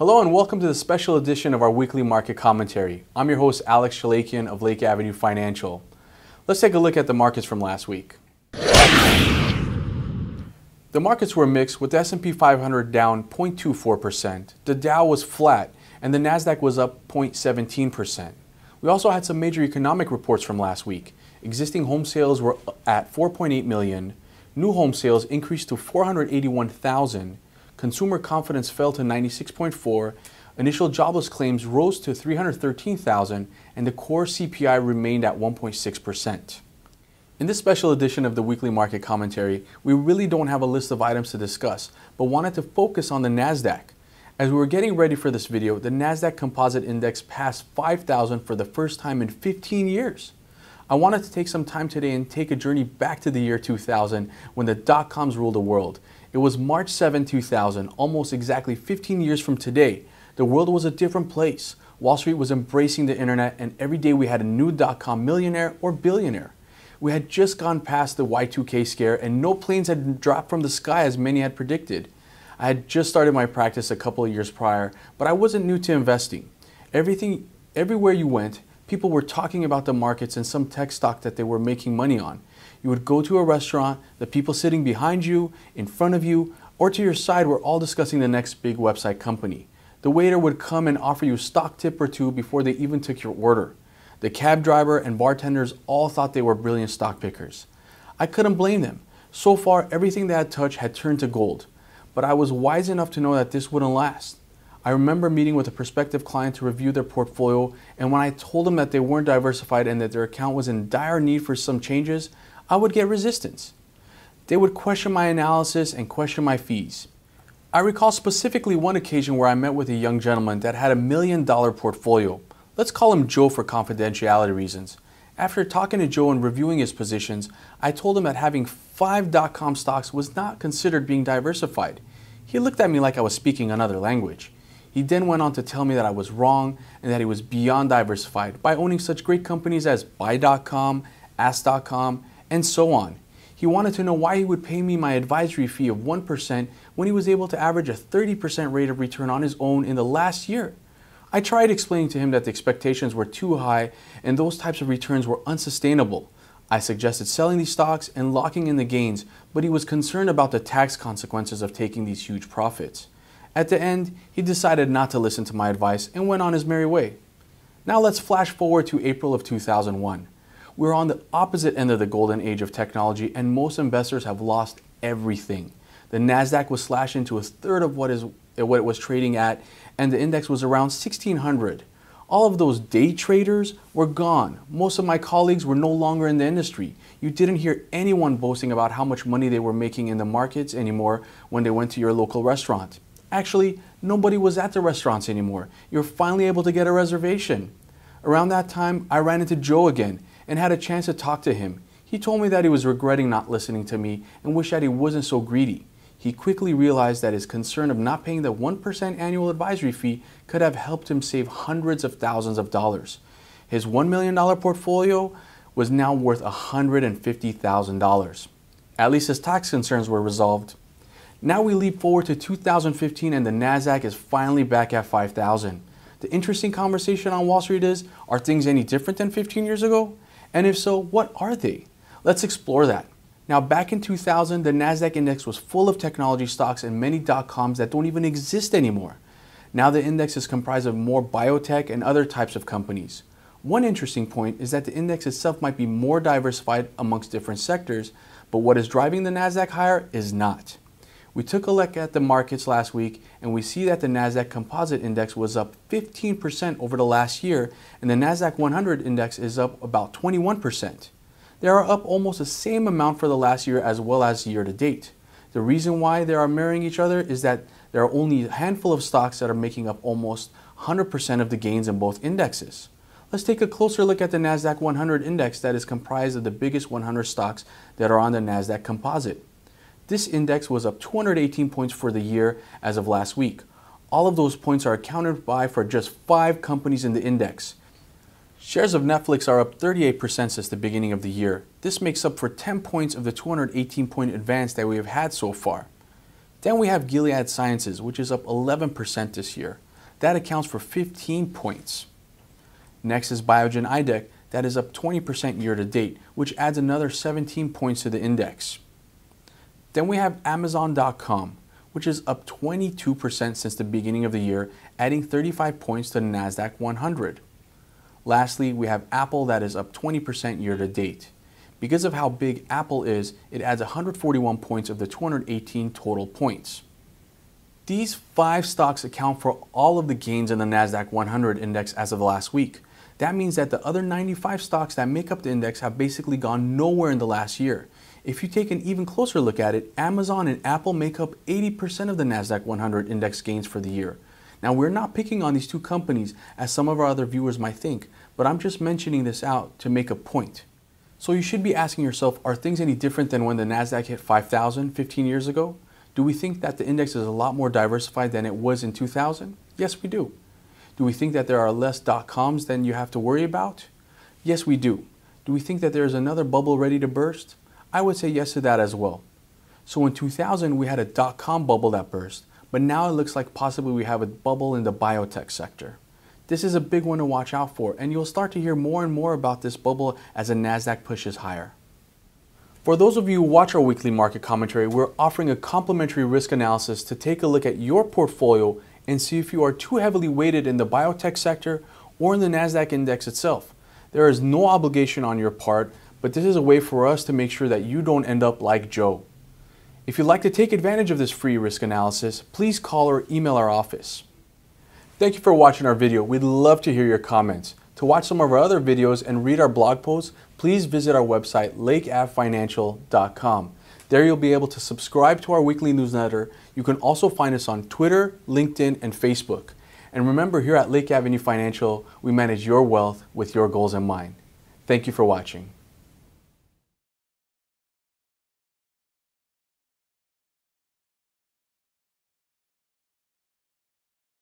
Hello and welcome to the special edition of our weekly market commentary. I'm your host Alex Chalekian of Lake Avenue Financial. Let's take a look at the markets from last week. The markets were mixed with the S&P 500 down 0.24%, the Dow was flat, and the Nasdaq was up 0.17%. We also had some major economic reports from last week. Existing home sales were at 4.8 million, new home sales increased to 481,000, consumer confidence fell to 96.4, initial jobless claims rose to 313,000, and the core CPI remained at 1.6%. In this special edition of the weekly market commentary, we really don't have a list of items to discuss, but wanted to focus on the Nasdaq. As we were getting ready for this video, the Nasdaq Composite Index passed 5,000 for the first time in 15 years. I wanted to take some time today and take a journey back to the year 2000 when the dot-coms ruled the world. It was March 7, 2000, almost exactly 15 years from today. The world was a different place. Wall Street was embracing the internet, and every day we had a new dot-com millionaire or billionaire. We had just gone past the Y2K scare and no planes had dropped from the sky as many had predicted. I had just started my practice a couple of years prior, but I wasn't new to investing. Everywhere you went, people were talking about the markets and some tech stock that they were making money on. You would go to a restaurant, the people sitting behind you, in front of you, or to your side were all discussing the next big website company. The waiter would come and offer you a stock tip or two before they even took your order. The cab driver and bartenders all thought they were brilliant stock pickers. I couldn't blame them. So far, everything they had touched had turned to gold. But I was wise enough to know that this wouldn't last. I remember meeting with a prospective client to review their portfolio, and when I told them that they weren't diversified and that their account was in dire need for some changes, I would get resistance. They would question my analysis and question my fees. I recall specifically one occasion where I met with a young gentleman that had $1 million portfolio. Let's call him Joe for confidentiality reasons. After talking to Joe and reviewing his positions, I told him that having 5 dot-com stocks was not considered being diversified. He looked at me like I was speaking another language. He then went on to tell me that I was wrong and that he was beyond diversified by owning such great companies as Buy.com, Ask.com, and so on. He wanted to know why he would pay me my advisory fee of 1% when he was able to average a 30% rate of return on his own in the last year. I tried explaining to him that the expectations were too high and those types of returns were unsustainable. I suggested selling these stocks and locking in the gains, but he was concerned about the tax consequences of taking these huge profits. At the end, he decided not to listen to my advice and went on his merry way. Now let's flash forward to April of 2001. We're on the opposite end of the golden age of technology and most investors have lost everything. The Nasdaq was slashed into a third of what it was trading at, and the index was around 1,600. All of those day traders were gone. Most of my colleagues were no longer in the industry. You didn't hear anyone boasting about how much money they were making in the markets anymore when they went to your local restaurant. Actually, nobody was at the restaurants anymore. You were finally able to get a reservation. Around that time, I ran into Joe again and had a chance to talk to him. He told me that he was regretting not listening to me and wished that he wasn't so greedy. He quickly realized that his concern of not paying the 1% annual advisory fee could have helped him save hundreds of thousands of dollars. His $1 million portfolio was now worth $150,000. At least his tax concerns were resolved. Now we leap forward to 2015 and the Nasdaq is finally back at 5,000. The interesting conversation on Wall Street is, are things any different than 15 years ago? And if so, what are they? Let's explore that. Now back in 2000, the Nasdaq index was full of technology stocks and many dot-coms that don't even exist anymore. Now the index is comprised of more biotech and other types of companies. One interesting point is that the index itself might be more diversified amongst different sectors, but what is driving the Nasdaq higher is not. We took a look at the markets last week and we see that the Nasdaq Composite Index was up 15% over the last year and the Nasdaq 100 Index is up about 21%. They are up almost the same amount for the last year as well as year to date. The reason why they are mirroring each other is that there are only a handful of stocks that are making up almost 100% of the gains in both indexes. Let's take a closer look at the Nasdaq 100 Index that is comprised of the biggest 100 stocks that are on the Nasdaq Composite. This index was up 218 points for the year as of last week. All of those points are accounted by for just 5 companies in the index. Shares of Netflix are up 38% since the beginning of the year. This makes up for 10 points of the 218-point advance that we have had so far. Then we have Gilead Sciences, which is up 11% this year. That accounts for 15 points. Next is Biogen IDEC, that is up 20% year to date, which adds another 17 points to the index. Then we have Amazon.com, which is up 22% since the beginning of the year, adding 35 points to the Nasdaq 100. Lastly, we have Apple, that is up 20% year to date. Because of how big Apple is, it adds 141 points of the 218 total points. These 5 stocks account for all of the gains in the Nasdaq 100 index as of last week. That means that the other 95 stocks that make up the index have basically gone nowhere in the last year. If you take an even closer look at it, Amazon and Apple make up 80% of the Nasdaq 100 index gains for the year. Now, we're not picking on these two companies as some of our other viewers might think, but I'm just mentioning this out to make a point. So you should be asking yourself, are things any different than when the Nasdaq hit 5,000 15 years ago? Do we think that the index is a lot more diversified than it was in 2000? Yes, we do. Do we think that there are less .coms than you have to worry about? Yes, we do. Do we think that there is another bubble ready to burst? I would say yes to that as well. So in 2000, we had a .com bubble that burst, but now it looks like possibly we have a bubble in the biotech sector. This is a big one to watch out for, and you'll start to hear more and more about this bubble as the Nasdaq pushes higher. For those of you who watch our weekly market commentary, we're offering a complimentary risk analysis to take a look at your portfolio and see if you are too heavily weighted in the biotech sector or in the Nasdaq index itself. There is no obligation on your part, but this is a way for us to make sure that you don't end up like Joe. If you'd like to take advantage of this free risk analysis, please call or email our office. Thank you for watching our video. We'd love to hear your comments. To watch some of our other videos and read our blog posts, please visit our website, LPLFinancial.com. There you'll be able to subscribe to our weekly newsletter. You can also find us on Twitter, LinkedIn, and Facebook. And remember, here at Lake Avenue Financial, we manage your wealth with your goals in mind. Thank you for watching.